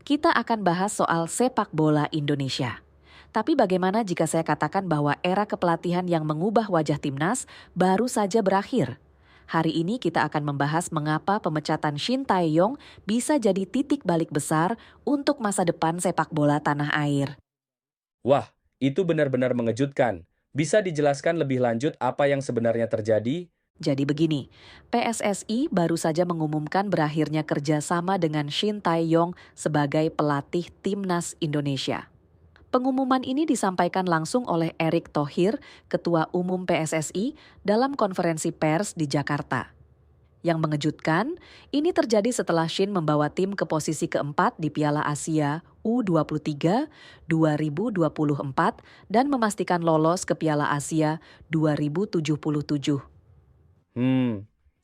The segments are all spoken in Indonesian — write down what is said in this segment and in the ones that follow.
kita akan bahas soal sepak bola Indonesia. Tapi bagaimana jika saya katakan bahwa era kepelatihan yang mengubah wajah timnas baru saja berakhir? Hari ini kita akan membahas mengapa pemecatan Shin Tae-yong bisa jadi titik balik besar untuk masa depan sepak bola tanah air. Wah, itu benar-benar mengejutkan. Bisa dijelaskan lebih lanjut apa yang sebenarnya terjadi? Jadi begini, PSSI baru saja mengumumkan berakhirnya kerjasama dengan Shin Tae-yong sebagai pelatih timnas Indonesia. Pengumuman ini disampaikan langsung oleh Erick Thohir, Ketua Umum PSSI, dalam konferensi pers di Jakarta. Yang mengejutkan, ini terjadi setelah Shin membawa tim ke posisi keempat di Piala Asia U23 2024 dan memastikan lolos ke Piala Asia 2077.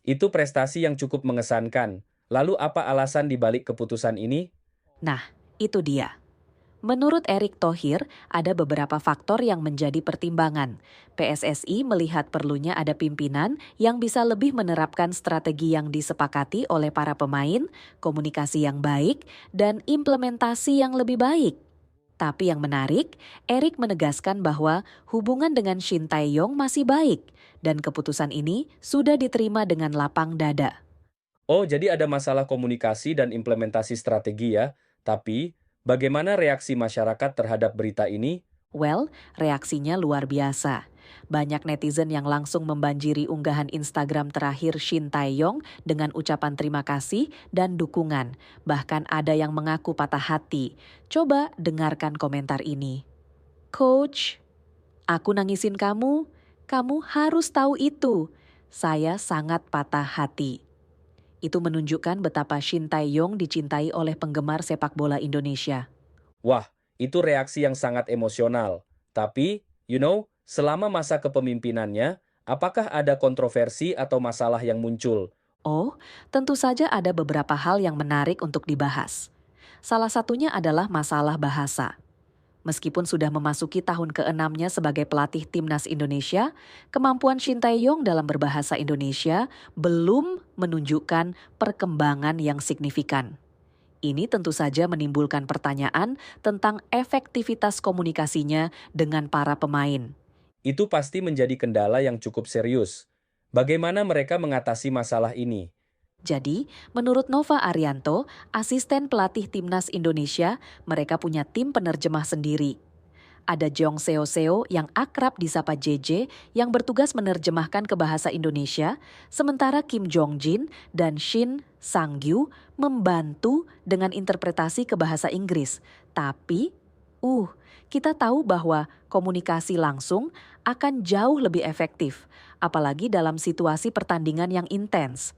Itu prestasi yang cukup mengesankan. Lalu apa alasan dibalik keputusan ini? Nah, itu dia. Menurut Erick Thohir, ada beberapa faktor yang menjadi pertimbangan. PSSI melihat perlunya ada pimpinan yang bisa lebih menerapkan strategi yang disepakati oleh para pemain, komunikasi yang baik, dan implementasi yang lebih baik. Tapi yang menarik, Erick menegaskan bahwa hubungan dengan Shin Tae-yong masih baik, dan keputusan ini sudah diterima dengan lapang dada. Oh, jadi ada masalah komunikasi dan implementasi strategi ya. Tapi, bagaimana reaksi masyarakat terhadap berita ini? Well, reaksinya luar biasa. Banyak netizen yang langsung membanjiri unggahan Instagram terakhir Shin Tae-yong dengan ucapan terima kasih dan dukungan. Bahkan ada yang mengaku patah hati. Coba dengarkan komentar ini. Coach, aku nangisin kamu. Kamu harus tahu itu. Saya sangat patah hati. Itu menunjukkan betapa Shin Tae-yong dicintai oleh penggemar sepak bola Indonesia. Wah, itu reaksi yang sangat emosional. Tapi, selama masa kepemimpinannya, apakah ada kontroversi atau masalah yang muncul? Oh, tentu saja ada beberapa hal yang menarik untuk dibahas. Salah satunya adalah masalah bahasa. Meskipun sudah memasuki tahun ke-6-nya sebagai pelatih timnas Indonesia, kemampuan Shin Tae-yong dalam berbahasa Indonesia belum menunjukkan perkembangan yang signifikan. Ini tentu saja menimbulkan pertanyaan tentang efektivitas komunikasinya dengan para pemain. Itu pasti menjadi kendala yang cukup serius. Bagaimana mereka mengatasi masalah ini? Jadi, menurut Nova Arianto, asisten pelatih timnas Indonesia, mereka punya tim penerjemah sendiri. Ada Jong Seo Seo yang akrab disapa JJ yang bertugas menerjemahkan ke bahasa Indonesia, sementara Kim Jong Jin dan Shin Sang-gyu membantu dengan interpretasi ke bahasa Inggris. Tapi, kita tahu bahwa komunikasi langsung akan jauh lebih efektif, apalagi dalam situasi pertandingan yang intens.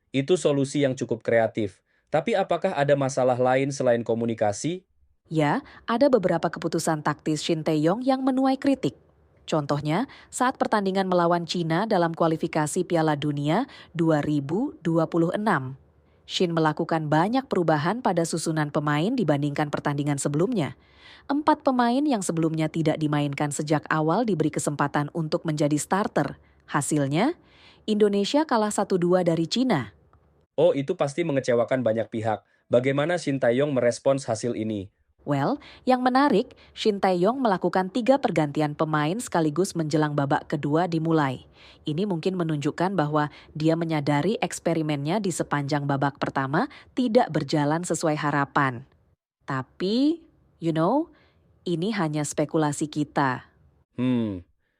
Itu solusi yang cukup kreatif. Tapi apakah ada masalah lain selain komunikasi? Ya, ada beberapa keputusan taktis Shin Tae-yong yang menuai kritik. Contohnya, saat pertandingan melawan Cina dalam kualifikasi Piala Dunia 2026. Shin melakukan banyak perubahan pada susunan pemain dibandingkan pertandingan sebelumnya. 4 pemain yang sebelumnya tidak dimainkan sejak awal diberi kesempatan untuk menjadi starter. Hasilnya, Indonesia kalah 1-2 dari Cina. Oh, itu pasti mengecewakan banyak pihak. Bagaimana Shin Tae-yong merespons hasil ini? Well, yang menarik, Shin Tae-yong melakukan 3 pergantian pemain sekaligus menjelang babak kedua dimulai. Ini mungkin menunjukkan bahwa dia menyadari eksperimennya di sepanjang babak pertama tidak berjalan sesuai harapan. Tapi, ini hanya spekulasi kita.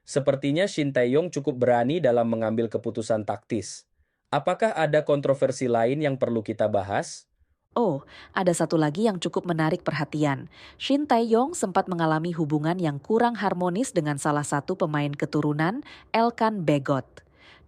Sepertinya Shin Tae-yong cukup berani dalam mengambil keputusan taktis. Apakah ada kontroversi lain yang perlu kita bahas? Oh, ada satu lagi yang cukup menarik perhatian. Shin Tae-yong sempat mengalami hubungan yang kurang harmonis dengan salah satu pemain keturunan, Elkan Bagot.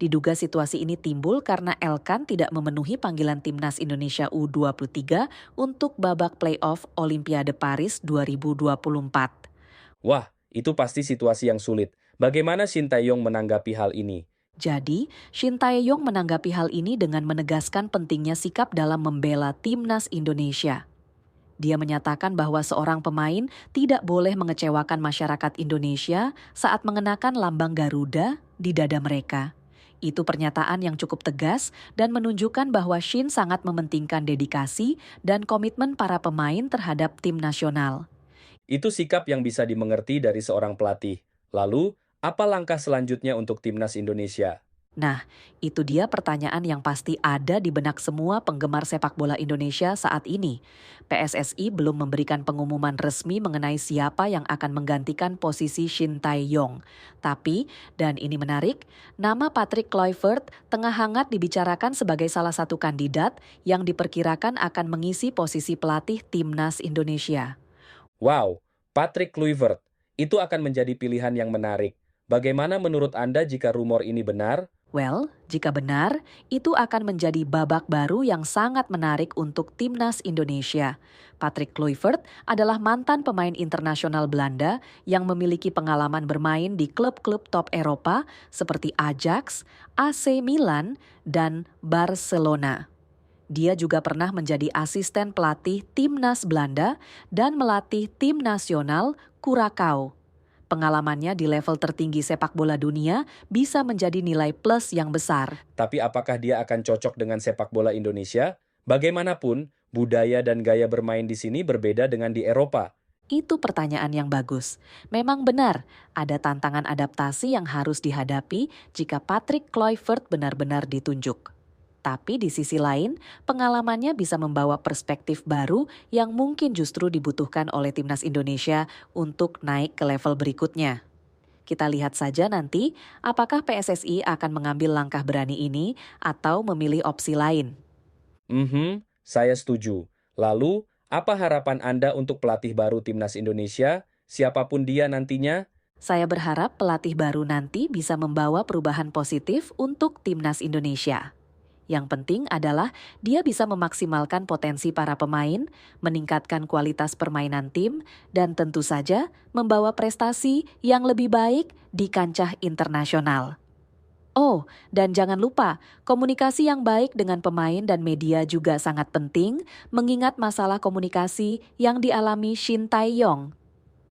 Diduga situasi ini timbul karena Elkan tidak memenuhi panggilan timnas Indonesia U23 untuk babak playoff Olimpiade Paris 2024. Wah, itu pasti situasi yang sulit. Bagaimana Shin Tae-yong menanggapi hal ini? Jadi, Shin Tae-yong menanggapi hal ini dengan menegaskan pentingnya sikap dalam membela timnas Indonesia. Dia menyatakan bahwa seorang pemain tidak boleh mengecewakan masyarakat Indonesia saat mengenakan lambang Garuda di dada mereka. Itu pernyataan yang cukup tegas dan menunjukkan bahwa Shin sangat mementingkan dedikasi dan komitmen para pemain terhadap tim nasional. Itu sikap yang bisa dimengerti dari seorang pelatih. Lalu, apa langkah selanjutnya untuk timnas Indonesia? Nah, itu dia pertanyaan yang pasti ada di benak semua penggemar sepak bola Indonesia saat ini. PSSI belum memberikan pengumuman resmi mengenai siapa yang akan menggantikan posisi Shin Tae-yong. Tapi, dan ini menarik, nama Patrick Kluivert tengah hangat dibicarakan sebagai salah satu kandidat yang diperkirakan akan mengisi posisi pelatih timnas Indonesia. Wow, Patrick Kluivert. Itu akan menjadi pilihan yang menarik. Bagaimana menurut Anda jika rumor ini benar? Well, jika benar, itu akan menjadi babak baru yang sangat menarik untuk timnas Indonesia. Patrick Kluivert adalah mantan pemain internasional Belanda yang memiliki pengalaman bermain di klub-klub top Eropa seperti Ajax, AC Milan, dan Barcelona. Dia juga pernah menjadi asisten pelatih timnas Belanda dan melatih tim nasional Curaçao. Pengalamannya di level tertinggi sepak bola dunia bisa menjadi nilai plus yang besar. Tapi apakah dia akan cocok dengan sepak bola Indonesia? Bagaimanapun, budaya dan gaya bermain di sini berbeda dengan di Eropa. Itu pertanyaan yang bagus. Memang benar, ada tantangan adaptasi yang harus dihadapi jika Patrick Kluivert benar-benar ditunjuk. Tapi di sisi lain, pengalamannya bisa membawa perspektif baru yang mungkin justru dibutuhkan oleh timnas Indonesia untuk naik ke level berikutnya. Kita lihat saja nanti apakah PSSI akan mengambil langkah berani ini atau memilih opsi lain. Saya setuju. Lalu, apa harapan Anda untuk pelatih baru timnas Indonesia, siapapun dia nantinya? Saya berharap pelatih baru nanti bisa membawa perubahan positif untuk timnas Indonesia. Yang penting adalah dia bisa memaksimalkan potensi para pemain, meningkatkan kualitas permainan tim, dan tentu saja membawa prestasi yang lebih baik di kancah internasional. Oh, dan jangan lupa, komunikasi yang baik dengan pemain dan media juga sangat penting, mengingat masalah komunikasi yang dialami Shin Tae-yong.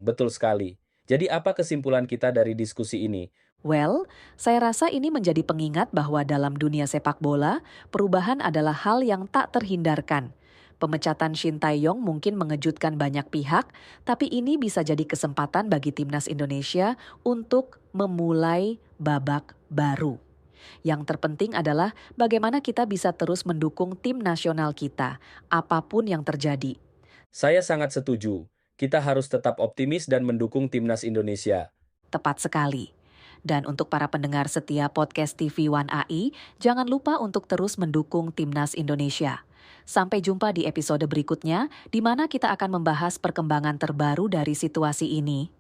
Betul sekali. Jadi apa kesimpulan kita dari diskusi ini? Well, saya rasa ini menjadi pengingat bahwa dalam dunia sepak bola, perubahan adalah hal yang tak terhindarkan. Pemecatan Shin Tae-yong mungkin mengejutkan banyak pihak, tapi ini bisa jadi kesempatan bagi timnas Indonesia untuk memulai babak baru. Yang terpenting adalah bagaimana kita bisa terus mendukung tim nasional kita, apapun yang terjadi. Saya sangat setuju. Kita harus tetap optimis dan mendukung timnas Indonesia. Tepat sekali. Dan untuk para pendengar setia podcast TV One AI, jangan lupa untuk terus mendukung timnas Indonesia. Sampai jumpa di episode berikutnya, di mana kita akan membahas perkembangan terbaru dari situasi ini.